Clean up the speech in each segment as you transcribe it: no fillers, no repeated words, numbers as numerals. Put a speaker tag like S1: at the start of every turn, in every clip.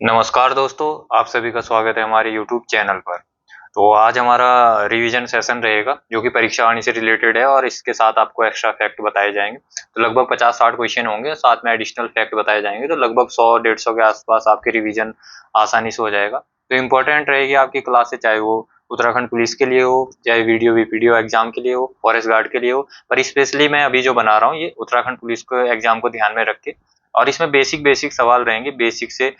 S1: नमस्कार दोस्तों, आप सभी का स्वागत है हमारे YouTube चैनल पर। तो आज हमारा रिवीजन सेशन रहेगा जो कि परीक्षा वाणी से रिलेटेड है और इसके साथ आपको एक्स्ट्रा फैक्ट बताए जाएंगे। तो लगभग 50-60 क्वेश्चन होंगे, साथ में एडिशनल फैक्ट बताए जाएंगे। तो लगभग 100-150 के आसपास आपके रिवीजन आसानी से हो जाएगा। तो इम्पोर्टेंट रहेगी आपकी क्लास से, चाहे वो उत्तराखंड पुलिस के लिए हो, चाहे वीडियो वीपीडीओ एग्जाम के लिए हो, फॉरेस्ट गार्ड के लिए हो। पर स्पेशली मैं अभी जो बना रहा हूँ ये उत्तराखंड पुलिस को एग्जाम को ध्यान में रख के, और इसमें बेसिक बेसिक सवाल रहेंगे। बेसिक से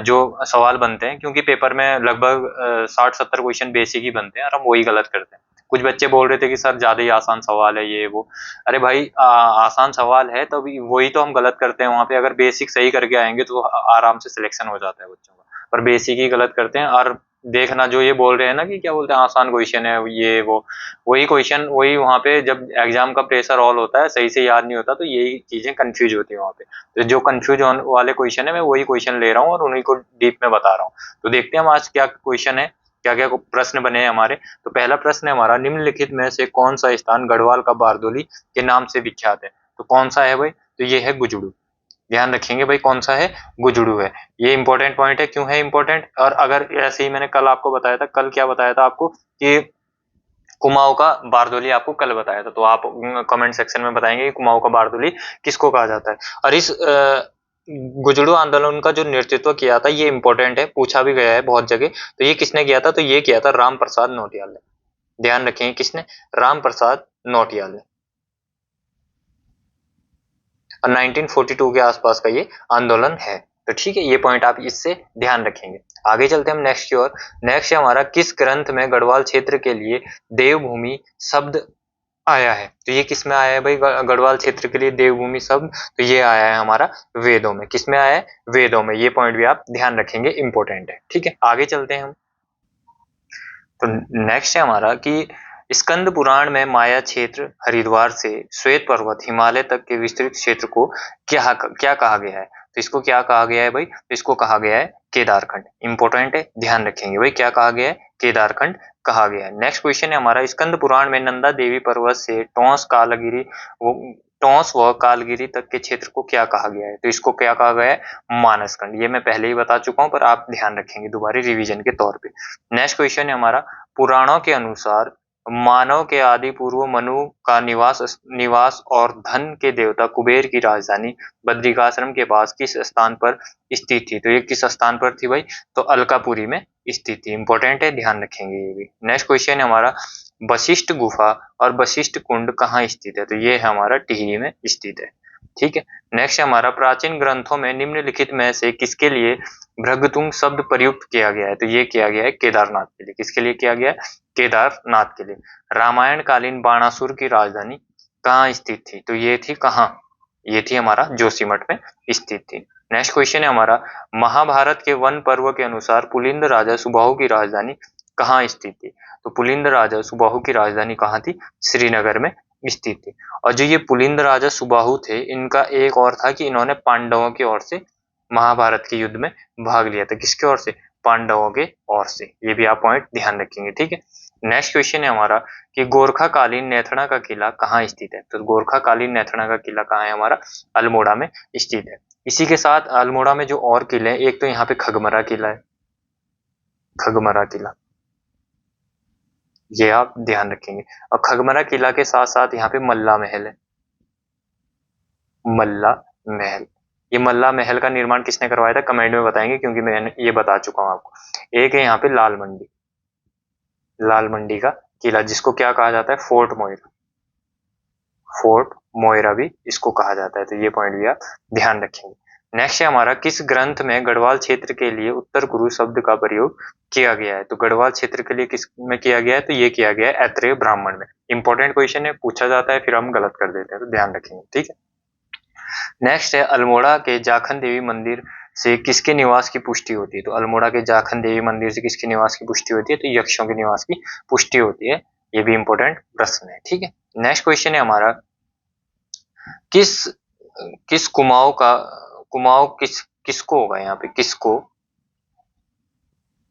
S1: जो सवाल बनते हैं, क्योंकि पेपर में लगभग 60-70 क्वेश्चन बेसिक ही बनते हैं और हम वही गलत करते हैं। कुछ बच्चे बोल रहे थे कि सर ज्यादा ही आसान सवाल है ये वो। अरे भाई, आसान सवाल है तो वही तो हम गलत करते हैं। वहां पे अगर बेसिक सही करके आएंगे तो आराम से सिलेक्शन हो जाता है बच्चों का, पर बेसिक ही गलत करते हैं। और देखना, जो ये बोल रहे हैं ना कि क्या बोलते हैं आसान क्वेश्चन है ये वो, वही क्वेश्चन वही वहां पे जब एग्जाम का प्रेशर ऑल होता है, सही से याद नहीं होता, तो यही चीजें कंफ्यूज होती है वहां पे। तो जो कंफ्यूज वाले क्वेश्चन है मैं वही क्वेश्चन ले रहा हूँ और उन्हीं को डीप में बता रहा हूँ। तो देखते हैं हम आज क्या क्वेश्चन है, क्या क्या प्रश्न बने हैं हमारे। तो पहला प्रश्न है हमारा, निम्नलिखित में से कौन सा स्थान गढ़वाल का बारदोली के नाम से विख्यात है? तो कौन सा है भाई? तो ये है गुजड़ू। ध्यान रखेंगे भाई, कौन सा है? गुजड़ू है। ये इंपॉर्टेंट पॉइंट है। क्यों है इंपॉर्टेंट? और अगर ऐसे ही मैंने कल आपको बताया था, कल क्या बताया था आपको कि कुमाऊं का बारदोली आपको कल बताया था, तो आप कमेंट सेक्शन में बताएंगे कि कुमाऊं का बारदोली किसको कहा जाता है। और इस गुजड़ू आंदोलन का जो नेतृत्व किया था, ये इंपॉर्टेंट है, पूछा भी गया है बहुत जगह। तो ये किसने किया था? तो ये किया था राम प्रसाद नौटियाल ने। ध्यान रखेंगे, किसने? राम प्रसाद नौटियाल ने। और 1942 के आसपास का ये आंदोलन है। तो ठीक है, ये पॉइंट आप इससे ध्यान रखेंगे। आगे चलते हैं हम नेक्स्ट की ओर। नेक्स्ट है हमारा, किस ग्रंथ में गढ़वाल क्षेत्र के लिए देवभूमि शब्द आया है? तो ये किस में आया है भाई? गढ़वाल क्षेत्र के लिए देवभूमि शब्द, तो ये आया है हमारा वेदों में। किस में आया है? वेदों में। ये पॉइंट भी आप ध्यान रखेंगे, इंपॉर्टेंट है। ठीक है, आगे चलते हैं हम। तो नेक्स्ट है हमारा कि स्कंद पुराण में माया क्षेत्र हरिद्वार से श्वेत पर्वत हिमालय तक के विस्तृत क्षेत्र को क्या क्या कहा गया है? तो इसको क्या कहा गया है भाई? तो इसको कहा गया है केदारखंड। इंपॉर्टेंट है, ध्यान रखेंगे भाई, क्या कहा गया है? केदारखंड कहा गया है। नेक्स्ट क्वेश्चन है हमारा, स्कंद पुराण में नंदा देवी पर्वत से टोंस व कालगिरी तक के क्षेत्र को क्या कहा गया है? तो इसको क्या कहा गया है? मानसखंड। ये मैं पहले ही बता चुका हूं, पर आप ध्यान रखेंगे दोबारा रिवीजन के तौर पे। नेक्स्ट क्वेश्चन है हमारा, पुराणों के अनुसार मानव के आदि पूर्व मनु का निवास और धन के देवता कुबेर की राजधानी बद्रिकाश्रम के पास किस स्थान पर स्थित थी? तो ये किस स्थान पर थी भाई? तो अलकापुरी में स्थित थी। इंपॉर्टेंट है, ध्यान रखेंगे ये भी। नेक्स्ट क्वेश्चन है हमारा, वशिष्ठ गुफा और वशिष्ठ कुंड कहाँ स्थित है? तो ये है हमारा टिहरी में स्थित है। ठीक है। नेक्स्ट है हमारा, प्राचीन ग्रंथों में निम्नलिखित में से किसके लिए भृगुतुंग शब्द प्रयुक्त किया गया है? तो ये किया गया है केदारनाथ के लिए। किसके लिए किया गया है? केदारनाथ के लिए। रामायण कालीन बाणासुर की राजधानी कहाँ स्थित थी? तो ये थी कहाँ? ये थी हमारा जोशीमठ में स्थित थी। नेक्स्ट क्वेश्चन है हमारा, महाभारत के वन पर्व के अनुसार पुलिंद राजा सुबाहु की राजधानी कहाँ स्थित थी? तो पुलिंद राजा सुबाहु की राजधानी कहाँ थी? श्रीनगर में स्थित थी। और जो ये पुलिंद राजा सुबाहु थे, इनका एक और था कि इन्होंने पांडवों की ओर से महाभारत के युद्ध में भाग लिया था। किसके ओर से? पांडवों के ओर से। ये भी आप पॉइंट ध्यान रखेंगे। ठीक है। नेक्स्ट क्वेश्चन है हमारा कि गोरखा कालीन नेथड़ा का किला कहाँ स्थित है? तो गोरखा कालीन नेथड़ा का किला कहाँ है हमारा? अल्मोड़ा में स्थित है। इसी के साथ अल्मोड़ा में जो और किले हैं, एक तो यहाँ पे खगमरा किला है, खगमरा किला, ये आप ध्यान रखेंगे। और खगमरा किला के साथ साथ यहाँ पे मल्ला महल है, मल्ला महल। ये मल्ला महल का निर्माण किसने करवाया था? कमेंट में बताएंगे, क्योंकि मैंने ये बता चुका हूँ आपको। एक है यहाँ पे लाल मंडी, लाल मंडी का किला, जिसको क्या कहा जाता है? फोर्ट मोइरा, फोर्ट मोइरा भी इसको कहा जाता है। तो ये पॉइंट भी आप ध्यान रखेंगे। नेक्स्ट है हमारा, किस ग्रंथ में गढ़वाल क्षेत्र के लिए उत्तर कुरु शब्द का प्रयोग किया गया है? तो गढ़वाल क्षेत्र के लिए किस में किया गया है? तो ये किया गया है ऐत्रेय ब्राह्मण में। इंपॉर्टेंट क्वेश्चन है, पूछा जाता है फिर हम गलत कर देते हैं, तो ध्यान रखेंगे। ठीक है। नेक्स्ट है, अल्मोड़ा के जाखन देवी मंदिर से किसके निवास की पुष्टि होती है? तो अल्मोड़ा के जाखन देवी मंदिर से किसके निवास की पुष्टि होती है? तो यक्षों के निवास की पुष्टि होती है। ये भी इंपॉर्टेंट प्रश्न है। ठीक है। नेक्स्ट क्वेश्चन है हमारा, किस किस कुमाऊं किसको होगा यहाँ पे?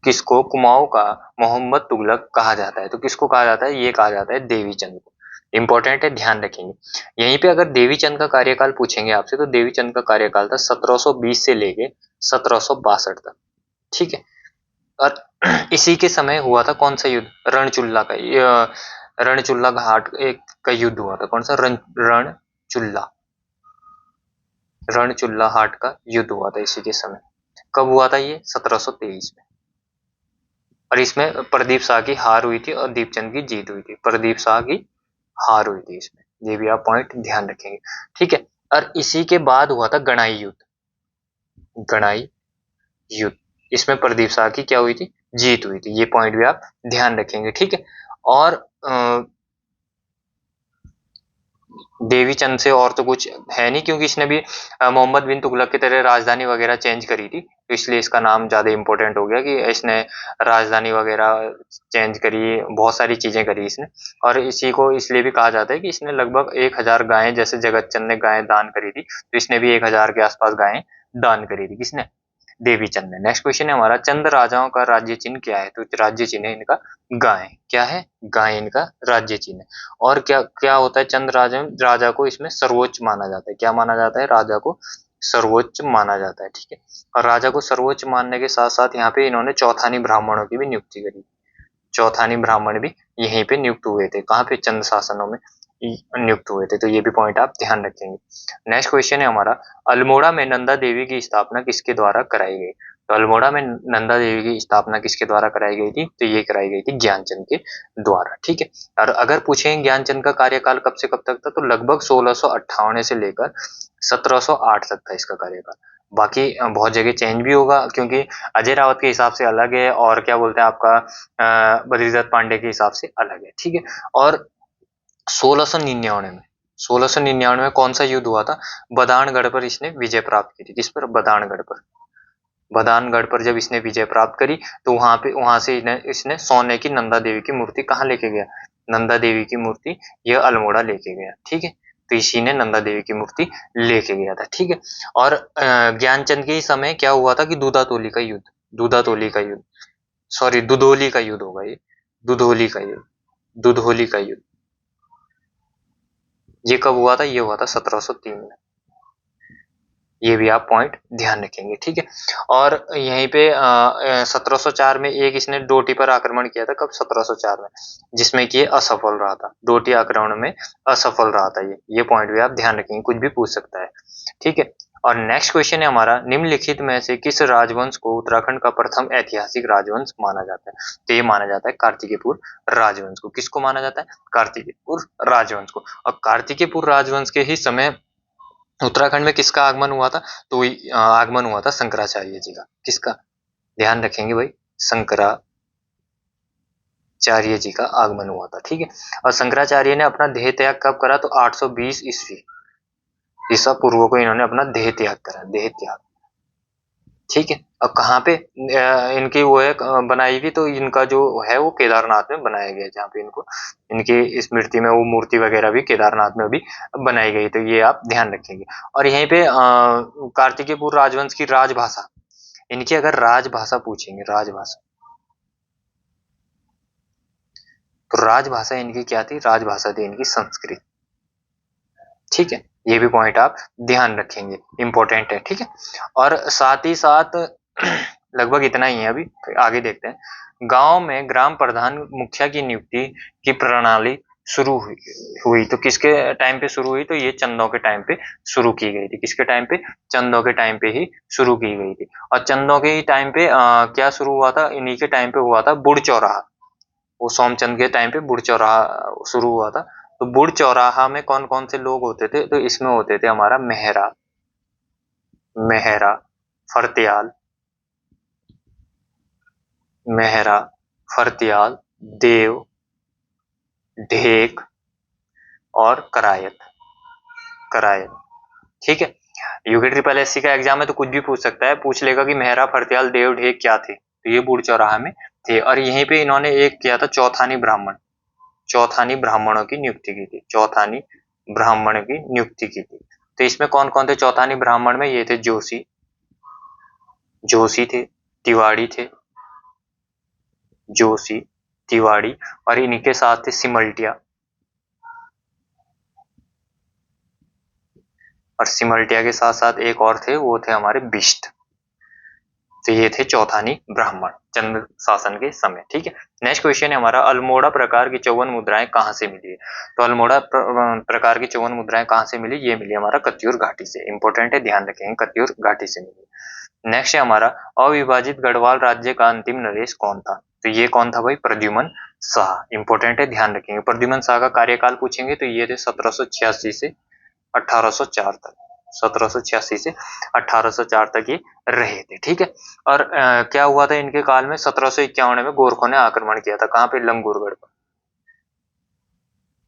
S1: किसको कुमाऊं का मोहम्मद तुगलक कहा जाता है? तो किसको कहा जाता है? ये कहा जाता है देवी चंद को। इंपॉर्टेंट है, ध्यान रखेंगे। यहीं पे अगर देवी चंद का कार्यकाल पूछेंगे आपसे, तो देवी चंद का कार्यकाल था 1720 से लेके 1762 तक। ठीक है। और इसी के समय हुआ था कौन सा युद्ध, रणचुल्ला का, रणचुल्ला घाट एक का युद्ध हुआ था। कौन सा, रणचुल्ला, रणचुल्ला हाट का युद्ध हुआ था इसी के समय। कब हुआ था ये, 1723 में। और इसमें प्रदीप शाह की हार हुई थी और दीपचंद की जीत हुई थी। प्रदीप शाह की हार हुई थी इसमें, ये भी आप पॉइंट ध्यान रखेंगे, ठीक है। और इसी के बाद हुआ था गणाई युद्ध, गणाई युद्ध, इसमें प्रदीप शाह की क्या हुई थी, जीत हुई थी। ये पॉइंट भी आप ध्यान रखेंगे, ठीक है। और देवी चंद से और तो कुछ है नहीं, क्योंकि इसने भी मोहम्मद बिन तुगलक की तरह राजधानी वगैरह चेंज करी थी, तो इसलिए इसका नाम ज्यादा इंपॉर्टेंट हो गया कि इसने राजधानी वगैरह चेंज करी, बहुत सारी चीजें करी इसने। और इसी को इसलिए भी कहा जाता है कि इसने लगभग 1000 गायें, जैसे जगत चंद ने गायें दान करी थी, तो इसने भी 1000 के आसपास गायें दान करी थी। किसने, देवी चंद ने। नेक्स्ट क्वेश्चन है हमारा, चंद राजाओं का राज्य चिन्ह क्या है, तो राज्य चिन्ह है इनका गाय। क्या है, गाय इनका राज्य चिन्ह है। और क्या क्या होता है, चंद राजा को इसमें सर्वोच्च माना जाता है। क्या माना जाता है, राजा को सर्वोच्च माना जाता है, ठीक है। और राजा को सर्वोच्च मानने के साथ साथ यहाँ पे इन्होंने चौथानी ब्राह्मणों की भी नियुक्ति करी। चौथानी ब्राह्मण भी यहीं पे नियुक्त हुए थे, कहाँ पे, चंद शासनों में नियुक्त हुए थे, तो ये भी पॉइंट आप ध्यान रखेंगे। नेक्स्ट क्वेश्चन है हमारा, अल्मोड़ा में नंदा देवी की स्थापना किसके द्वारा कराई गई। तो अल्मोड़ा में नंदा देवी की स्थापना किसके द्वारा कराई गई थी, तो ये कराई गई थी ज्ञानचंद के द्वारा, ठीक है। और अगर पूछें ज्ञानचंद का कार्यकाल कब से कब तक था, तो लगभग 1658 से लेकर 1708 तक था इसका कार्यकाल। बाकी बहुत जगह चेंज भी होगा, क्योंकि अजय रावत के हिसाब से अलग है, और क्या बोलते हैं आपका बद्रीदत्त पांडे के हिसाब से अलग है, ठीक है। और 1699 में, 1699 में कौन सा युद्ध हुआ था, बदानगढ़ पर इसने विजय प्राप्त की थी। किस पर, बदानगढ़ पर। बदानगढ़ पर जब इसने विजय प्राप्त करी, तो वहां से इसने सोने की नंदा देवी की मूर्ति कहाँ लेके गया, नंदा देवी की मूर्ति यह अल्मोड़ा लेके गया, ठीक है। तो इसी ने नंदा देवी की मूर्ति लेके गया था, ठीक है। और ज्ञानचंद के ही समय क्या हुआ था कि दूधातोली का युद्ध, दूधातोली का युद्ध, सॉरी दुधोली का युद्ध होगा ये, दुधोली का युद्ध, दुधोली का युद्ध, ये कब हुआ था, ये हुआ था 1703 में। ये भी आप पॉइंट ध्यान रखेंगे, ठीक है। और यहीं पे 1704 में एक इसने डोटी पर आक्रमण किया था। कब, 1704 में, जिसमें कि ये असफल रहा था, डोटी आक्रमण में असफल रहा था ये पॉइंट भी आप ध्यान रखेंगे, कुछ भी पूछ सकता है, ठीक है। और नेक्स्ट क्वेश्चन है हमारा, निम्नलिखित में से किस राजवंश को उत्तराखंड का प्रथम ऐतिहासिक राजवंश माना जाता है। तो ये माना जाता है कार्तिकेयपुर राजवंश को। किसको माना जाता है, कार्तिकेयपुर राजवंश को। और कार्तिकेयपुर राजवंश के ही समय उत्तराखंड में किसका आगमन हुआ था, तो आगमन हुआ था शंकराचार्य जी का। किसका, ध्यान रखेंगे भाई, शंकराचार्य जी का आगमन हुआ था, ठीक है। और शंकराचार्य ने अपना देह त्याग कब करा, तो 820 ईस्वी ईसा पूर्व को इन्होंने अपना देह त्याग करा, देह त्याग, ठीक है। अब कहाँ पे इनकी वो है बनाई हुई, तो इनका जो है वो केदारनाथ में बनाया गया है, जहाँ पे इनको इनकी स्मृति में वो मूर्ति वगैरह भी केदारनाथ में अभी बनाई गई, तो ये आप ध्यान रखेंगे। और यहीं पे कार्तिकेयपुर राजवंश की राजभाषा, इनकी अगर राजभाषा पूछेंगे, राजभाषा, तो राजभाषा इनकी क्या थी, राजभाषा थी इनकी संस्कृत, ठीक है। ये भी पॉइंट आप ध्यान रखेंगे, इंपॉर्टेंट है, ठीक है। और साथ ही साथ लगभग इतना ही है, अभी आगे देखते हैं। गांव में ग्राम प्रधान मुखिया की नियुक्ति की प्रणाली शुरू हुई तो किसके टाइम पे शुरू हुई, तो ये चंदों के टाइम पे शुरू की गई थी। किसके टाइम पे, चंदों के टाइम पे ही शुरू की गई थी। और चंदों के ही टाइम पे क्या शुरू हुआ था, इन्हीं के टाइम पे हुआ था बुढ़ चौराहा। वो सोमचंद के टाइम पे बुढ़ चौराहा शुरू हुआ था। तो बुढ़ चौराहा में कौन कौन से लोग होते थे, तो इसमें होते थे हमारा मेहरा, मेहरा, फरत्याल, मेहरा, फरत्याल, देव, ढेक और करायत, करायत, ठीक है। यूके ट्रिपल एससी का एग्जाम है तो कुछ भी पूछ सकता है, पूछ लेगा कि मेहरा, फरत्याल, देव, ढेक क्या थे, तो ये बुढ़ चौराहा में थे। और यहीं पे इन्होंने एक किया था चौथानी ब्राह्मण, चौथानी ब्राह्मणों की नियुक्ति की थी, चौथानी ब्राह्मण की नियुक्ति की थी। तो इसमें कौन कौन थे चौथानी ब्राह्मण में, ये थे जोशी, जोशी थे, तिवाड़ी थे, जोशी, तिवाड़ी, और इनके साथ थे सिमल्टिया, और सिमल्टिया के साथ साथ एक और थे, वो थे हमारे बिष्ट। तो ये थे चौथानी ब्राह्मण चंद्र शासन के समय। ठीक है, नेक्स्ट क्वेश्चन है हमारा, अल्मोड़ा प्रकार की 54 मुद्राएं कहाँ से मिली है? तो अल्मोड़ा प्रकार की 54 मुद्राएं कहाँ से मिली? ये मिली हमारा कत्यूर घाटी से। इंपॉर्टेंट है, ध्यान रखेंगे, कत्यूर घाटी से मिली। नेक्स्ट है हमारा, अविभाजित गढ़वाल राज्य का अंतिम नरेश कौन था? तो ये कौन था भाई? प्रद्युमन शाह। इंपॉर्टेंट है, ध्यान रखेंगे। प्रद्युमन शाह का कार्यकाल पूछेंगे तो ये थे 1786 से 1804 तक। 1786 से 1804 तक ये रहे थे। ठीक है, और क्या हुआ था इनके काल में? 1751 में गोरखों ने आक्रमण किया था। कहाँ पे? लंगूरगढ़ पर।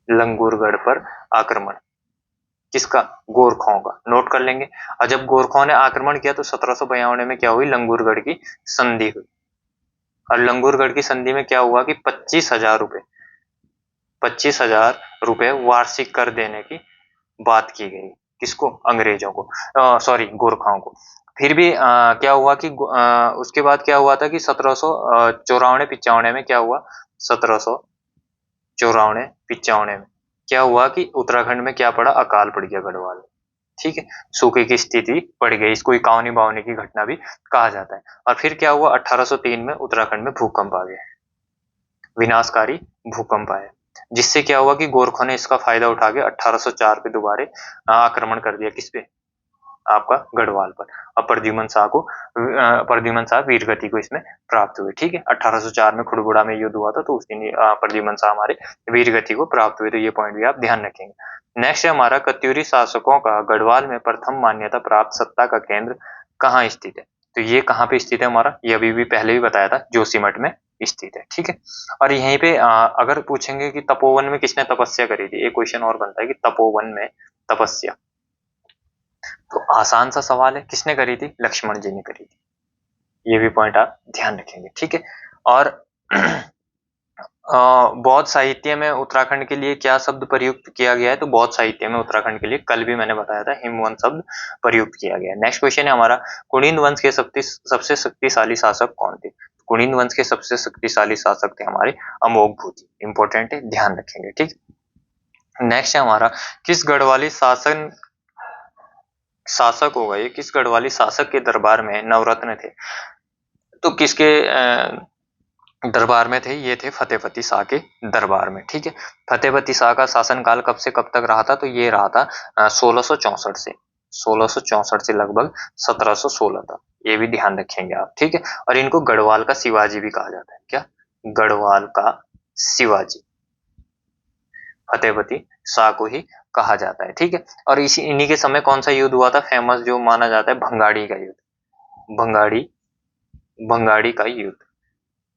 S1: लंगूरगढ़ पर आक्रमण किसका? गोरखों का। नोट कर लेंगे। और जब गोरखों ने आक्रमण किया तो 1752 में क्या हुई? लंगूरगढ़ की संधि हुई। और लंगूरगढ़ की संधि में क्या हुआ कि 25,000 रुपए वार्षिक कर देने की बात की गई। किसको? अंग्रेजों को, सॉरी गोरखाओं को। फिर भी क्या हुआ कि उसके बाद क्या हुआ था कि 1754-55 में क्या हुआ? 1754-55 में क्या हुआ कि उत्तराखंड में क्या पड़ा? अकाल पड़ गया गढ़वाल में। ठीक है, सूखे की स्थिति पड़ गई। इसको इकावनी बावनी की घटना भी कहा जाता है। और फिर क्या हुआ? 1803 में उत्तराखंड में भूकंप आ गया, विनाशकारी भूकंप आया, जिससे क्या हुआ कि गोरखों ने इसका फायदा उठा के 1804 पे दोबारे आक्रमण कर दिया। किस पे? आपका गढ़वाल पर। अब प्रद्युमन शाह वीरगति को इसमें प्राप्त हुए। ठीक है, 1804 में खुड़बुड़ा में युद्ध हुआ था तो उस दिन प्रद्युमन शाह हमारे वीरगति को प्राप्त हुए। तो ये पॉइंट भी आप ध्यान रखेंगे। नेक्स्ट है हमारा, कत्यूरी शासकों का गढ़वाल में प्रथम मान्यता प्राप्त सत्ता का केंद्र कहाँ स्थित है? तो ये कहाँ पे स्थित है हमारा? ये अभी भी पहले भी बताया था, जोशीमठ में स्थित है। ठीक है, और यहीं पे अगर पूछेंगे कि तपोवन में किसने तपस्या करी थी, एक क्वेश्चन और बनता है कि तपोवन में तपस्या, तो आसान सा सवाल है, किसने करी थी? लक्ष्मण जी ने करी थी। ये भी पॉइंट आप ध्यान रखेंगे। ठीक है, और बौद्ध साहित्य में उत्तराखंड के लिए क्या शब्द प्रयुक्त किया गया है? तो बौद्ध साहित्य में उत्तराखंड के लिए कल भी मैंने बताया था, हिमवंत शब्द प्रयुक्त किया गया है। नेक्स्ट क्वेश्चन है हमारा, कुणिंद वंश के सबसे शक्तिशाली शासक कौन थे? कुणिंद वंश के सबसे शक्तिशाली शासक थे हमारे अमोघभूति। इंपॉर्टेंट है, ध्यान रखेंगे। ठीक, नेक्स्ट है हमारा, किस गढ़वाली शासक होगा ये, किस गढ़वाली शासक के दरबार में नवरत्न थे? तो किसके दरबार में थे? ये थे फतेहपति शाह के दरबार में। ठीक है, फतेहपति शाह का शासनकाल कब से कब तक रहा था? तो ये रहा था 1664 से लगभग 1716 तक। ये भी ध्यान रखेंगे आप। ठीक है, और इनको गढ़वाल का शिवाजी भी कहा जाता है। क्या? गढ़वाल का शिवाजी, फतेहपति शाह को ही कहा जाता है। ठीक है, और इसी इन्हीं के समय कौन सा युद्ध हुआ था फेमस, जो माना जाता है? भंगाड़ी का युद्ध। भंगाड़ी का युद्ध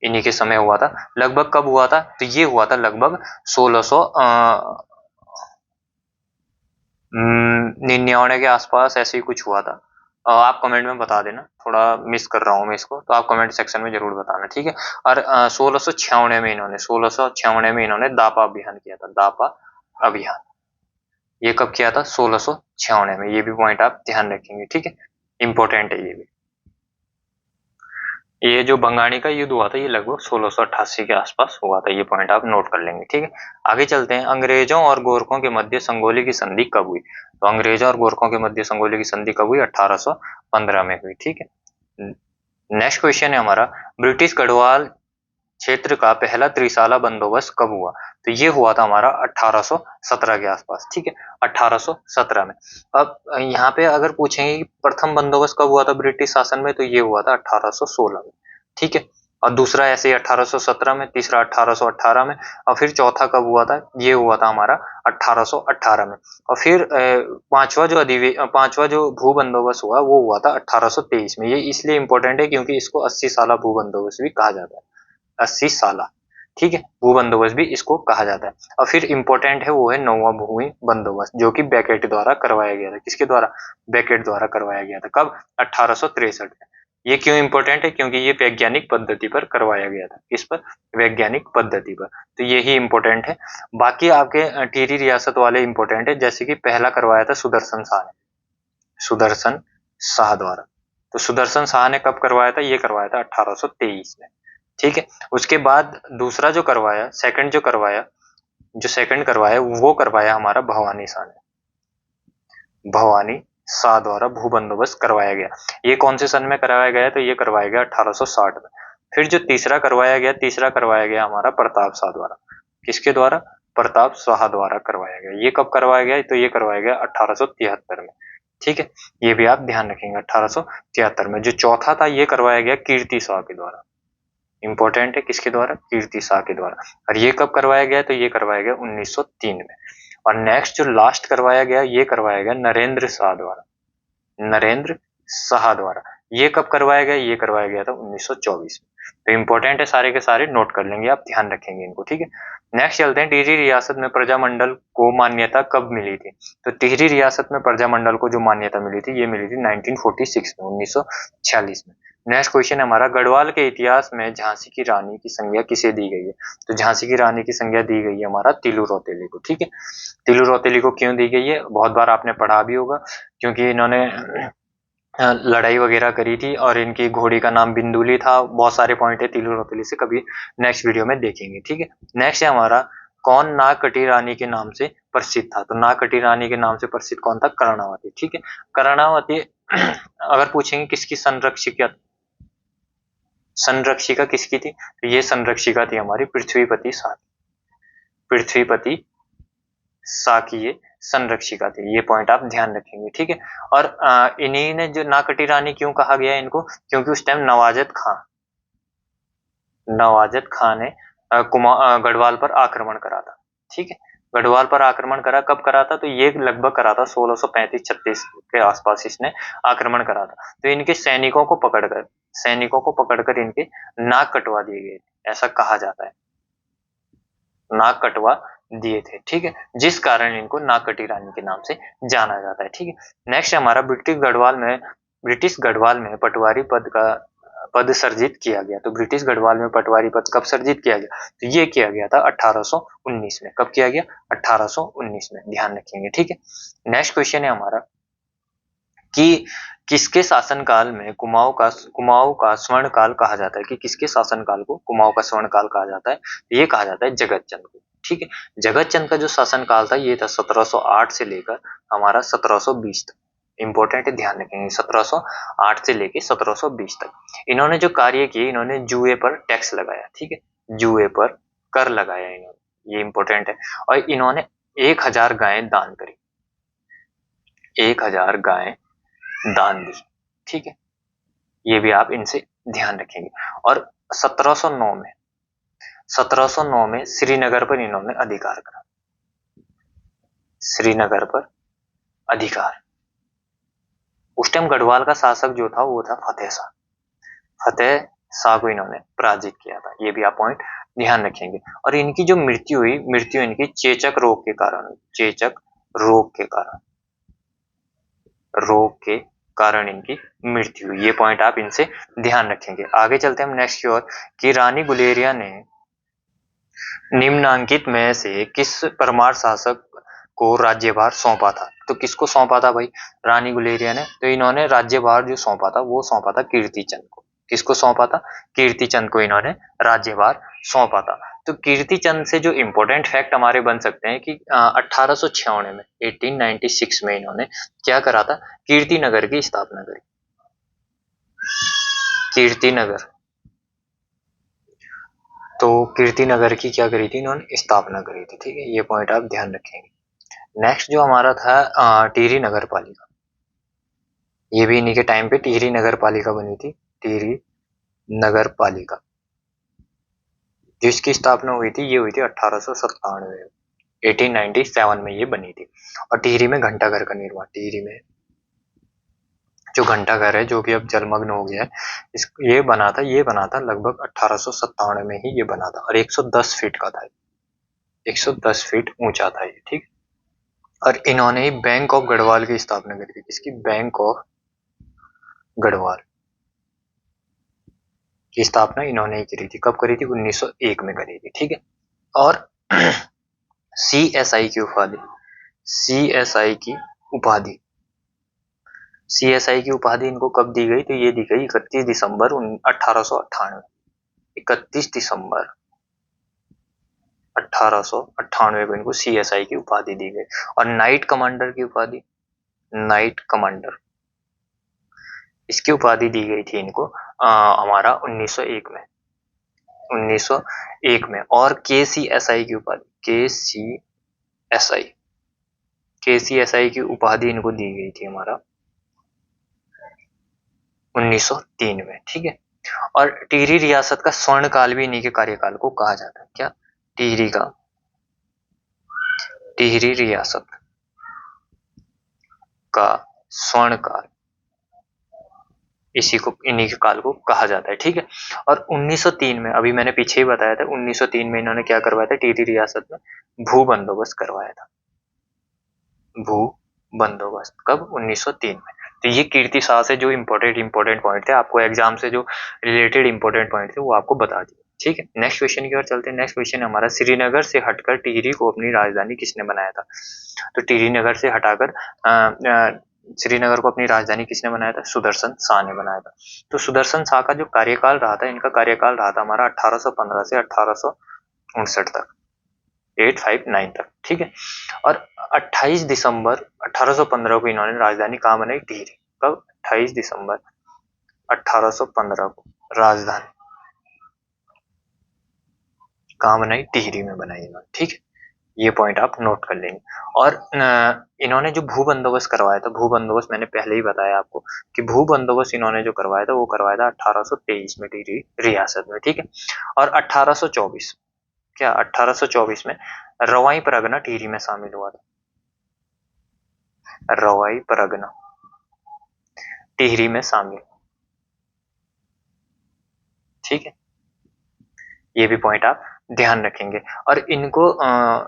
S1: इन्हीं के समय हुआ था। लगभग कब हुआ था? तो ये हुआ था लगभग 1699 के आसपास, ऐसे ही कुछ हुआ था। आप कमेंट में बता देना, थोड़ा मिस कर रहा हूँ मैं इसको, तो आप कमेंट सेक्शन में जरूर बताना। ठीक है, और 1696 में इन्होंने दापा अभियान किया था। दापा अभियान ये कब किया था? 1696 में। ये भी पॉइंट आप ध्यान रखेंगे। ठीक है, इंपॉर्टेंट है ये भी। ये जो भंगाणी का युद्ध हुआ था ये लगभग 1688 के आसपास हुआ था। ये पॉइंट आप नोट कर लेंगे। ठीक है, आगे चलते हैं। अंग्रेजों और गोरखों के मध्य संगोली की संधि कब हुई? तो अंग्रेजों और गोरखों के मध्य संगोली की संधि कब हुई? 1815 में हुई। ठीक है, नेक्स्ट क्वेश्चन है हमारा, ब्रिटिश गढ़वाल क्षेत्र का पहला त्रिशाला बंदोबस्त कब हुआ? तो ये हुआ था हमारा 1817 के आसपास। ठीक है, 1817 में। अब यहाँ पे अगर पूछेंगे कि प्रथम बंदोबस्त कब हुआ था ब्रिटिश शासन में, तो ये हुआ था 1816 में। ठीक है, और दूसरा ऐसे ही 1817 में, तीसरा 1818 में, और फिर चौथा कब हुआ था? ये हुआ था हमारा 1818 में। और फिर पांचवा जो भू बंदोबस्त हुआ वो हुआ था 1823 में। ये इसलिए इंपॉर्टेंट है क्योंकि इसको 80 साला भू बंदोबस्त भी कहा जाता है। 80 साला, ठीक है, भू बंदोबस्त भी इसको कहा जाता है। और फिर इंपॉर्टेंट है वो है 9वां भूमि बंदोबस्त, जो कि बेकेट द्वारा करवाया गया था। किसके द्वारा? बेकेट द्वारा करवाया गया था। कब? 1863 में। ये क्यों इंपॉर्टेंट है? क्योंकि ये वैज्ञानिक पद्धति पर करवाया गया था। किस पर? वैज्ञानिक पद्धति पर। तो यही इंपॉर्टेंट है। बाकी आपके टिहरी रियासत वाले इंपॉर्टेंट है, जैसे कि पहला करवाया था सुदर्शन शाह ने, सुदर्शन शाह द्वारा। तो सुदर्शन शाह ने कब करवाया था? ये करवाया था 1823 में। ठीक है, उसके बाद दूसरा जो करवाया, सेकंड करवाया वो करवाया हमारा भवानी शाह ने, भवानी शाह द्वारा भू बंदोबस्त करवाया गया। ये कौन से सन में करवाया गया? तो ये करवाया गया 1860 में। फिर जो तीसरा करवाया गया हमारा प्रताप शाह द्वारा। किसके द्वारा? प्रताप शाह द्वारा करवाया गया। ये कब करवाया गया? तो ये करवाया गया 1873 में। ठीक है, ये भी आप ध्यान रखेंगे 1873 में। जो चौथा था ये करवाया गया कीर्ति शाह के द्वारा। इंपॉर्टेंट है, किसके द्वारा? कीर्ति शाह के द्वारा। और ये कब करवाया गया? तो ये करवाया गया 1903 में। और नेक्स्ट जो लास्ट करवाया गया ये करवाया गया नरेंद्र शाह द्वारा। नरेंद्र शाह द्वारा। ये कब करवाया गया? ये करवाया गया था 1924 में। तो इंपॉर्टेंट है, सारे के सारे नोट कर लेंगे आप, ध्यान रखेंगे इनको। ठीक है, नेक्स्ट चलते हैं, टिहरी रियासत में प्रजामंडल को मान्यता कब मिली थी? तो टिहरी रियासत में प्रजामंडल को जो मान्यता मिली थी ये मिली थी 1946 में, 1946 में। नेक्स्ट क्वेश्चन हमारा, गढ़वाल के इतिहास में झांसी की रानी की संज्ञा किसे दी गई है? तो झांसी की रानी की संज्ञा दी गई है हमारा तिलू रौतेली को। ठीक है, तिलू रौतेली को क्यों दी गई है? बहुत बार आपने पढ़ा भी होगा, क्योंकि इन्होंने लड़ाई वगैरह करी थी और इनकी घोड़ी का नाम बिंदुली था। बहुत सारे पॉइंट है तिलू रौतेली से, कभी नेक्स्ट वीडियो में देखेंगे। ठीक है, नेक्स्ट है हमारा, कौन नागकटी रानी के नाम से प्रसिद्ध था? तो नागकटी रानी के नाम से प्रसिद्ध कौन था? कर्णावती। ठीक है, कर्णावती अगर पूछेंगे किसकी संरक्षिका, संरक्षिका किसकी थी? तो ये संरक्षिका थी हमारी पृथ्वीपति शाह। पृथ्वीपति शाह की ये संरक्षिका थी। ये पॉइंट आप ध्यान रखेंगे। ठीक है, और इन्हीं ने जो नागकटी रानी क्यों कहा गया इनको? क्योंकि उस टाइम नवाजत खान ने गढ़वाल पर आक्रमण करा था। ठीक है, गढ़वाल पर आक्रमण करा, कब करा था? तो ये लगभग करा था 1635-36 के आसपास इसने आक्रमण करा था। तो इनके सैनिकों को पकड़कर इनके नाक कटवा दिए गए, ऐसा कहा जाता है, नाक कटवा दिए थे। ठीक है, जिस कारण इनको नागकटी रानी के नाम से जाना जाता है। ठीक है, नेक्स्ट हमारा, ब्रिटिश गढ़वाल में पटवारी पद सर्जित किया गया। तो ब्रिटिश गढ़वाल में पटवारी पद कब सर्जित किया गया? तो ये किया गया था 1819 में। कब किया गया? 1819 में, ध्यान रखेंगे। ठीक है, नेक्स्ट क्वेश्चन है हमारा कि किसके शासनकाल में कुमाऊं का स्वर्ण काल कहा जाता है? कि किसके शासनकाल को कुमाऊं का स्वर्ण काल कहा जाता है? ये कहा जाता है जगत चंद को। ठीक है, जगत चंद का जो शासनकाल था ये था 1708 से लेकर हमारा 1720 तक। इंपॉर्टेंट है, ध्यान रखेंगे, 1708 से लेकर 1720 तक। इन्होंने जो कार्य किए, इन्होंने जुए पर टैक्स लगाया। ठीक है, जुए पर कर लगाया इन्होंने, ये इंपॉर्टेंट है। और इन्होंने 1000 गायें दान करी, 1000 गायें दान दी। ठीक है, ये भी आप इनसे ध्यान रखेंगे। और 1709 में श्रीनगर पर इन्होंने अधिकार करा, श्रीनगर पर अधिकार। उस टाइम गढ़वाल का शासक जो था वो था फतेह शाह। फतेह शाह को इन्होंने पराजित किया था, ये भी आप पॉइंट ध्यान रखेंगे। और इनकी जो मृत्यु इनकी चेचक रोग के कारण हुई, चेचक रोग के कारण इनकी मृत्यु हुई। ये पॉइंट आप इनसे ध्यान रखेंगे। आगे चलते हैं हम नेक्स्ट की ओर, कि रानी गुलेरिया ने निम्नांकित में से किस परमार शासक को राज्यभार सौंपा था? तो किसको सौंपा था भाई रानी गुलेरिया ने? तो इन्होंने राज्यभार जो सौंपा था वो सौंपा था कीर्तिचंद को। किसको सौंपा था? कीर्तिचंद को इन्होंने राज्यभार सौंपा था। तो कीर्तिचंद से जो इंपॉर्टेंट फैक्ट हमारे बन सकते हैं कि 1896 में, 1896 में इन्होंने क्या करा था? कीर्तिनगर की स्थापना करी, कीर्तिनगर। तो कीर्तिनगर की क्या करी थी इन्होंने? स्थापना करी थी। ठीक है, ये पॉइंट आप ध्यान रखेंगे। नेक्स्ट जो हमारा था टिहरी नगर पालिका, ये भी इन्हीं के टाइम पे टिहरी नगर पालिका बनी थी। टिहरी नगर पालिका जिसकी स्थापना हुई थी ये हुई थी 1897 में, 1897 में ये बनी थी। और टिहरी में घंटाघर का निर्माण, टिहरी में जो घंटाघर है जो कि अब जलमग्न हो गया है, ये बना था लगभग 1897 में ही ये बना था। और 110 फीट का था, 110 फीट ऊंचा था ये। ठीक, और इन्होंने ही बैंक ऑफ गढ़वाल की स्थापना करी थी। किसकी? बैंक ऑफ गढ़वाल की स्थापना इन्होंने ही करी थी। कब करी थी? 1901 में करी थी। ठीक है, और सीएसआई की उपाधि, सीएसआई की उपाधि सीएसआई की उपाधि इनको कब दी गई? तो ये दी गई 31 दिसंबर 1898, 31 दिसंबर 1898 को इनको सीएसआई की उपाधि दी गई। और नाइट कमांडर की उपाधि, नाइट कमांडर। इसकी उपाधि दी गई थी इनको हमारा 1901 में, 1901 में। और KCSI की उपाधि, KCSI की उपाधि इनको दी गई थी हमारा 1903 में, ठीक है। और टिहरी रियासत का स्वर्ण काल भी इन्हीं के कार्यकाल को कहा जाता है। क्या? टिहरी रियासत का स्वर्ण काल इन्हीं के काल को कहा जाता है, ठीक है। और 1903 में, अभी मैंने पीछे ही बताया था, 1903 में इन्होंने क्या करवाया था, टिहरी रियासत में भू बंदोबस्त करवाया था। भू बंदोबस्त कब? 1903 में। तो ये कीर्ति शाह से जो इम्पोर्टेंट पॉइंट थे, आपको एग्जाम से जो रिलेटेड इम्पोर्टेंट पॉइंट थे वो आपको बता दिए, ठीक है। नेक्स्ट क्वेश्चन की ओर चलते हैं। नेक्स्ट क्वेश्चन हमारा, श्रीनगर से हटकर टिहरी को अपनी राजधानी किसने बनाया था? तो टिहरीनगर से हटाकर श्रीनगर को अपनी राजधानी किसने बनाया था? सुदर्शन शाह ने बनाया था। तो सुदर्शन शाह का जो कार्यकाल रहा था, इनका कार्यकाल रहा था हमारा 1815 से 1859 तक, 859 तक, ठीक है। और 28 दिसंबर 1815 को इन्होंने राजधानी कहाँ बनाई? टिहरी। कब? 28 दिसंबर 1815 को राजधानी कहाँ बनाई? टिहरी में बनाई इन्होंने, ठीक है। ये पॉइंट आप नोट कर लेंगे। और इन्होंने जो भू बंदोबस्त करवाया था, भू बंदोबस्त मैंने पहले ही बताया आपको कि भू बंदोबस्त इन्होंने जो करवाया था वो करवाया था 1823 में टिहरी रियासत में, ठीक है। और 1824, क्या 1824 में रवाई परगना टिहरी में शामिल हुआ था। रवाई परगना टिहरी में शामिल, ठीक है। ये भी पॉइंट आप ध्यान रखेंगे। और इनको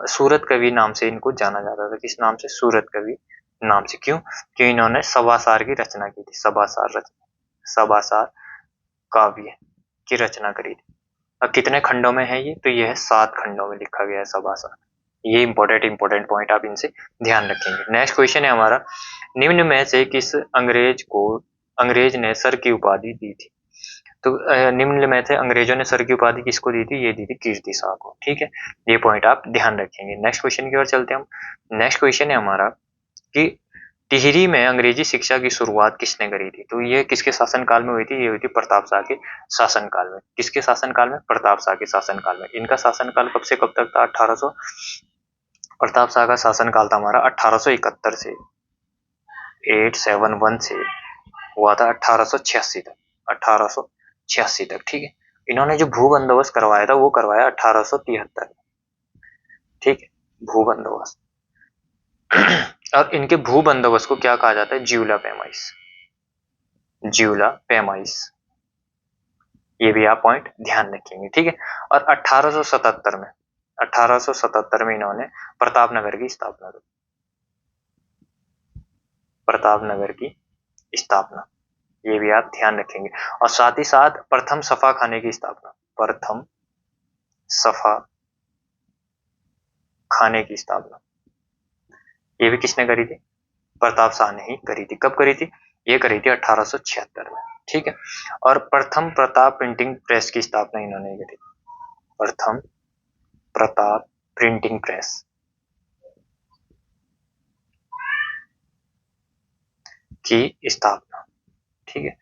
S1: सूरत कवि नाम से इनको जाना जाता था। किस नाम से? सूरत कवि नाम से। क्यों? कि इन्होंने सभासार की रचना की थी। सभासार काव्य की रचना करी थी। अब कितने खंडों में है ये? तो ये है 7 खंडों में लिखा गया है सभासार। ये इंपॉर्टेंट पॉइंट आप इनसे ध्यान रखेंगे। नेक्स्ट क्वेश्चन है हमारा, निम्न में से किस अंग्रेज ने सर की उपाधि दी थी? तो निम्न में से अंग्रेजों ने सर की उपाधि किसको दी थी? ये दी थी कीर्ति शाह को, ठीक है। ये पॉइंट आप ध्यान रखेंगे। नेक्स्ट क्वेश्चन की ओर चलते हैं हम। नेक्स्ट क्वेश्चन है हमारा कि टिहरी में अंग्रेजी शिक्षा की शुरुआत किसने करी थी? तो ये किसके शासनकाल में हुई थी? ये हुई थी प्रताप शाह के शासनकाल में। किसके शासनकाल में? प्रताप शाह के शासनकाल में। इनका शासनकाल कब से कब तक था? प्रताप शाह का शासनकाल था हमारा 1871 से 871 से हुआ था 1886 तक, 1886 तक, ठीक है। इन्होंने जो भू बंदोबस्त करवाया था वो करवाया 1873, ठीक है, भू बंदोबस्त। और इनके भू बंदोबस्त को क्या कहा जाता है? ज्यूला पैमाइश। ज्यूला पैमाइश, ये भी आप पॉइंट ध्यान रखेंगे, ठीक है। और 1877 में इन्होंने प्रतापनगर की स्थापना की। प्रतापनगर की स्थापना, ये भी आप ध्यान रखेंगे। और साथ ही साथ प्रथम सफा खाने की स्थापना, प्रथम सफा खाने की स्थापना, ये भी किसने करी थी? प्रताप शाह ने ही करी थी। कब करी थी? ये करी थी 1876 में, ठीक है। और प्रथम प्रताप प्रिंटिंग प्रेस की स्थापना इन्होंने करी। प्रथम प्रताप प्रिंटिंग प्रेस की स्थापना, ठीक है।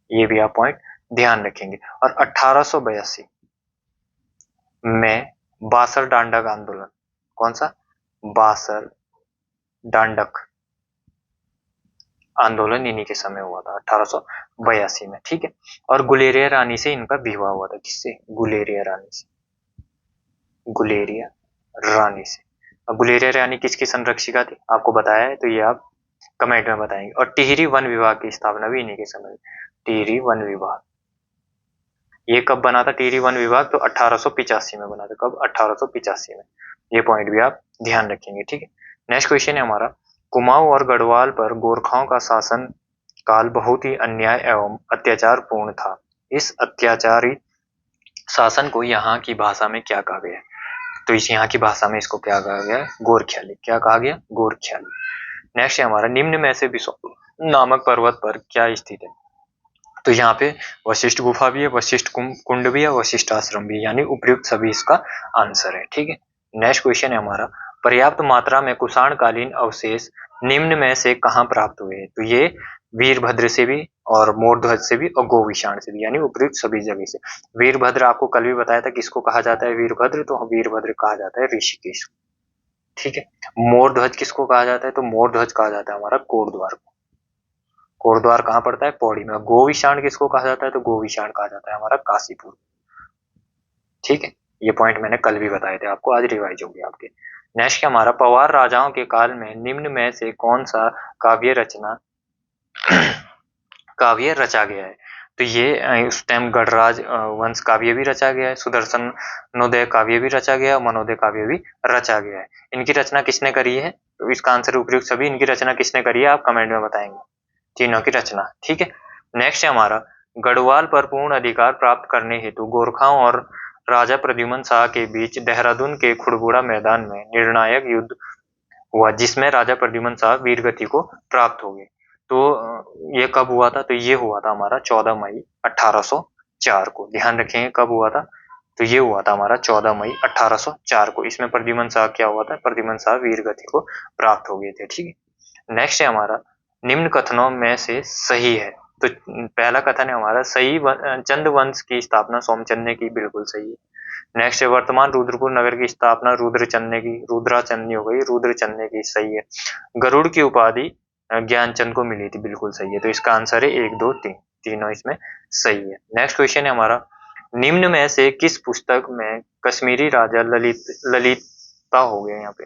S1: ये भी आप पॉइंट ध्यान रखेंगे। और 1882 में बासर डांडक आंदोलन, कौन सा? बासर डांडक आंदोलन इन्हीं के समय हुआ था 1882 में, ठीक है। और गुलेरिया रानी से इनका विवाह हुआ था। किससे? गुलेरिया रानी से। गुलेरिया रानी से। और गुलेरिया रानी किसकी संरक्षिका थी? आपको बताया है, तो ये आप कमेंट में बताएंगे। और टिहरी वन विभाग की स्थापना भी इन्हीं के समय। टिहरी वन विभाग, ये कब बना था? टिहरी वन विभाग तो 1885 में बना था। कब? 1885 में। ये पॉइंट भी आप ध्यान रखेंगे, ठीक है। नेक्स्ट क्वेश्चन है हमारा, कुमाऊं और गढ़वाल पर गोरखाओं का शासन काल बहुत ही अन्याय एवं अत्याचार पूर्ण था। इस अत्याचारी शासन को यहाँ की भाषा में क्या कहा गया? तो इस यहाँ की भाषा में इसको क्या कहा गया? गोरख्याली। क्या कहा गया? गोरख्याली। नेक्स्ट है हमारा, निम्न में से बिसौल नामक पर्वत पर क्या स्थित है? तो यहाँ पे वशिष्ठ गुफा भी है, वशिष्ठ कुंड भी है, वशिष्ठ आश्रम भी है, यानी उपयुक्त सभी इसका आंसर है, ठीक है। नेक्स्ट क्वेश्चन है हमारा, पर्याप्त मात्रा में कुषाण कालीन अवशेष निम्न में से कहाँ प्राप्त हुए हैं? तो ये वीरभद्र से भी और मोरध्वज से भी और गोविषाण से भी, यानी उपयुक्त सभी जगह से। वीरभद्र आपको कल भी बताया था किसको कहा जाता है वीरभद्र, तो वीरभद्र कहा जाता है ऋषिकेश को, ठीक है। मोरध्वज किसको कहा जाता है? तो मोरध्वज कहा जाता है हमारा कोटद्वार को। कोटद्वार कहाँ पड़ता है? पौड़ी में। गोविषाण किसको कहा जाता है? तो गोविषाण कहा जाता है हमारा काशीपुर, ठीक है। ये पॉइंट मैंने कल भी बताए थे आपको, आज रिवाइज हो गया आपके। नेक्स्ट हमारा, पवार राजाओं के काल में निम्न में से कौन सा काव्य रचा गया है? तो ये उस टाइम गणराज वंश काव्य भी रचा गया है, सुदर्शन नोदय काव्य भी रचा गया है, मनोदय काव्य भी रचा गया है। इनकी रचना किसने करी है? तो इसका आंसर उपयुक्त सभी। इनकी रचना किसने करी है आप कमेंट में बताएंगे, तीनों की रचना, ठीक है। नेक्स्ट है हमारा, गढ़वाल पर पूर्ण अधिकार प्राप्त करने हेतु गोरखाओं और राजा प्रद्युमन शाह के बीच देहरादून के खुड़बुड़ा मैदान में निर्णायक युद्ध हुआ, जिसमें राजा प्रद्युमन शाह वीरगति को प्राप्त हो गए। तो ये कब हुआ था? तो ये हुआ था हमारा 14 मई 1804 को। ध्यान रखेंगे कब हुआ था? तो ये हुआ था हमारा 14 मई 1804 को। इसमें प्रद्युमन शाह क्या हुआ था? प्रद्युमन शाह वीरगति को प्राप्त हो गए थे, ठीक है। नेक्स्ट है हमारा, निम्न कथनों में से सही है? तो पहला कथन है हमारा, सही चंद वंश की स्थापना सोमचंद ने की, बिल्कुल सही है। नेक्स्ट है, वर्तमान रुद्रपुर नगर की स्थापना रुद्रचंद ने की, रुद्राचंद नहीं हो गई, रुद्रचंद ने की, सही है। गरुड़ की उपाधि ज्ञानचंद को मिली थी, बिल्कुल सही है। तो इसका आंसर है 1, 2, 3, तीनों इसमें सही है। नेक्स्ट क्वेश्चन है हमारा, निम्न में से किस पुस्तक में कश्मीरी राजा ललिता हो गया, यहाँ पे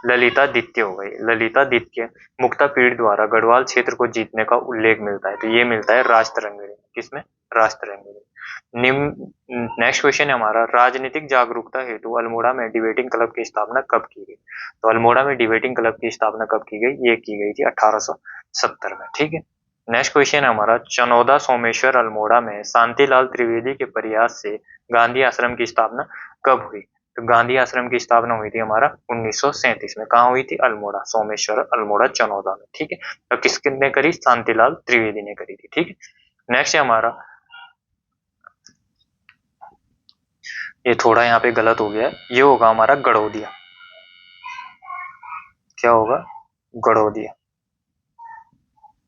S1: ललितादित्य हो गई, ललितादित्य मुक्तापीड़ द्वारा गढ़वाल क्षेत्र को जीतने का उल्लेख मिलता है? तो ये मिलता है राजतरंगिणी, किसमें? राजतरंगिणी। निम्न नेक्स्ट क्वेश्चन है हमारा, राजनीतिक जागरूकता हेतु अल्मोड़ा में डिबेटिंग क्लब की स्थापना कब की गई? तो अल्मोड़ा में डिबेटिंग क्लब की स्थापना कब की गई? ये की गई थी 1870 में, ठीक है। नेक्स्ट क्वेश्चन है हमारा, चनौदा सोमेश्वर अल्मोड़ा में शांतिलाल त्रिवेदी के प्रयास से गांधी आश्रम की स्थापना कब हुई? तो गांधी आश्रम की स्थापना हुई थी हमारा 1937 में। कहाँ हुई थी? अल्मोड़ा, सोमेश्वर अल्मोड़ा चनौदा में, ठीक है। तो किसने करी? शांतिलाल त्रिवेदी ने करी थी, ठीक है। नेक्स्ट है हमारा, ये थोड़ा यहाँ पे गलत हो गया है, ये होगा हमारा गड़ोदिया। क्या होगा? गड़ोदिया,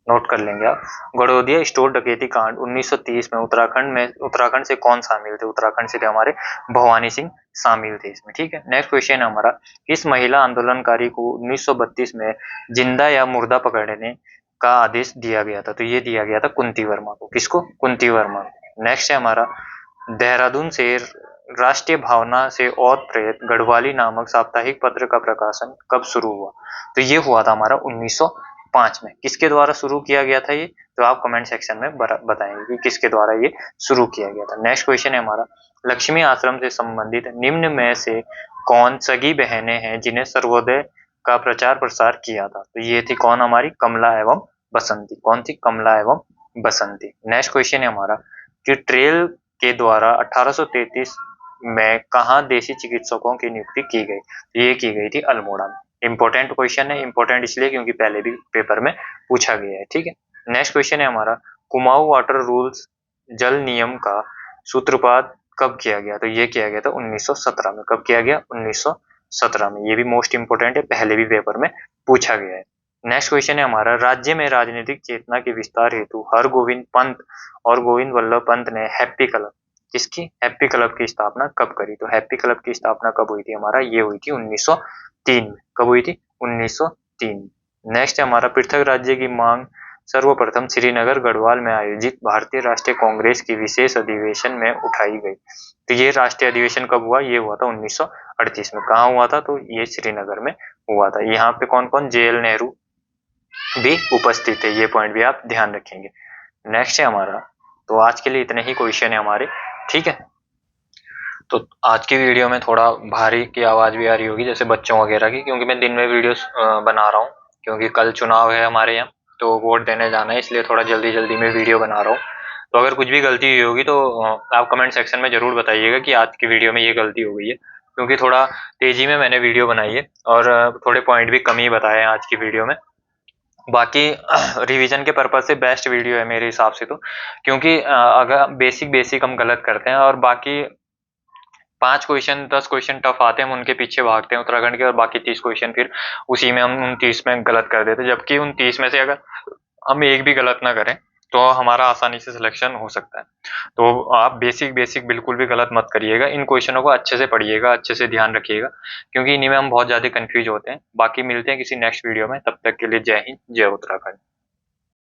S1: नोट कर लेंगे आप। गड़ोदिया स्टोर डकैती कांड 1930 में उत्तराखंड से कौन शामिल थे? उत्तराखंड से थे हमारे भवानी सिंह शामिल थे इसमें, ठीक है। नेक्स्ट क्वेश्चन है हमारा, किस महिला आंदोलनकारी को 1932 में जिंदा या मुर्दा पकड़ने का आदेश दिया गया था? तो ये दिया गया था कुंती वर्मा को। किसको? कुंती वर्मा। नेक्स्ट है हमारा, देहरादून से राष्ट्रीय भावना से ओत प्रेत गढ़वाली नामक साप्ताहिक पत्र का प्रकाशन कब शुरू हुआ? तो ये हुआ था हमारा 1905 में। किसके द्वारा शुरू किया गया था ये? तो आप कमेंट सेक्शन में बताएंगे कि किसके द्वारा ये शुरू किया गया था। नेक्स्ट क्वेश्चन है हमारा, लक्ष्मी आश्रम से संबंधित निम्न में से कौन सगी बहनें हैं जिन्हें सर्वोदय का प्रचार प्रसार किया था? तो ये थी कौन? हमारी कमला एवं बसंती। कौन थी? कमला एवं बसंती। नेक्स्ट क्वेश्चन है हमारा, कि ट्रेल के द्वारा 1833 में कहा देसी चिकित्सकों की नियुक्ति की गई? ये की गई थी अल्मोड़ा में। इंपॉर्टेंट क्वेश्चन है, इंपॉर्टेंट इसलिए क्योंकि पहले भी पेपर में पूछा गया है, ठीक है। नेक्स्ट क्वेश्चन है हमारा, कुमाऊं वाटर रूल्स जल नियम का सूत्रपात कब किया गया? तो ये किया गया था 1917 में। कब किया गया? 1917 में। ये भी मोस्ट इंपोर्टेंट है, पहले भी पेपर में पूछा गया है। नेक्स्ट क्वेश्चन है हमारा, राज्य में राजनीतिक चेतना के विस्तार हेतु हरगोविंद पंत और गोविंद वल्लभ पंत ने हैप्पी क्लब, किसकी? हैप्पी क्लब की स्थापना कब करी? तो हैप्पी क्लब की स्थापना कब हुई थी हमारा? ये हुई थी 1903 में। कब हुई थी? 1903। नेक्स्ट है हमारा, पृथक राज्य की मांग सर्वप्रथम श्रीनगर गढ़वाल में आयोजित भारतीय राष्ट्रीय कांग्रेस की विशेष अधिवेशन में उठाई गई। तो ये राष्ट्रीय अधिवेशन कब हुआ? ये हुआ था 1938 में। कहाँ हुआ था? तो ये श्रीनगर में हुआ था। यहाँ पे कौन कौन? जेएल नेहरू भी उपस्थित है, ये पॉइंट भी आप ध्यान रखेंगे। नेक्स्ट है हमारा, तो आज के लिए इतने ही क्वेश्चन है हमारे, ठीक है। तो आज की वीडियो में थोड़ा भारी की आवाज भी आ रही होगी, जैसे बच्चों वगैरह की, क्योंकि मैं दिन में वीडियो बना रहा हूँ, क्योंकि कल चुनाव है हमारे यहाँ, तो वोट देने जाना है, इसलिए थोड़ा जल्दी जल्दी में वीडियो बना रहा हूँ। तो अगर कुछ भी गलती हुई होगी तो आप कमेंट सेक्शन में जरूर बताइएगा कि आज की वीडियो में ये गलती हो गई है, क्योंकि थोड़ा तेजी में मैंने वीडियो बनाई है और थोड़े पॉइंट भी कम ही बताए हैं आज की वीडियो में। बाकी रिवीजन के पर्पज से बेस्ट वीडियो है मेरे हिसाब से, तो क्योंकि अगर बेसिक हम गलत करते हैं और बाकी 5 क्वेश्चन 10 क्वेश्चन टफ आते हैं, हम उनके पीछे भागते हैं उत्तराखंड के, और बाकी 30 क्वेश्चन फिर उसी में हम उन 30 में गलत कर देते हैं, जबकि उन 30 में से अगर हम एक भी गलत ना करें तो हमारा आसानी से सिलेक्शन हो सकता है। तो आप बेसिक बेसिक बिल्कुल भी गलत मत करिएगा, इन क्वेश्चनों को अच्छे से पढ़िएगा, अच्छे से ध्यान रखिएगा, क्योंकि इन्हीं में हम बहुत ज़्यादा कंफ्यूज होते हैं। बाकी मिलते हैं किसी नेक्स्ट वीडियो में, तब तक के लिए जय हिंद, जय उत्तराखंड।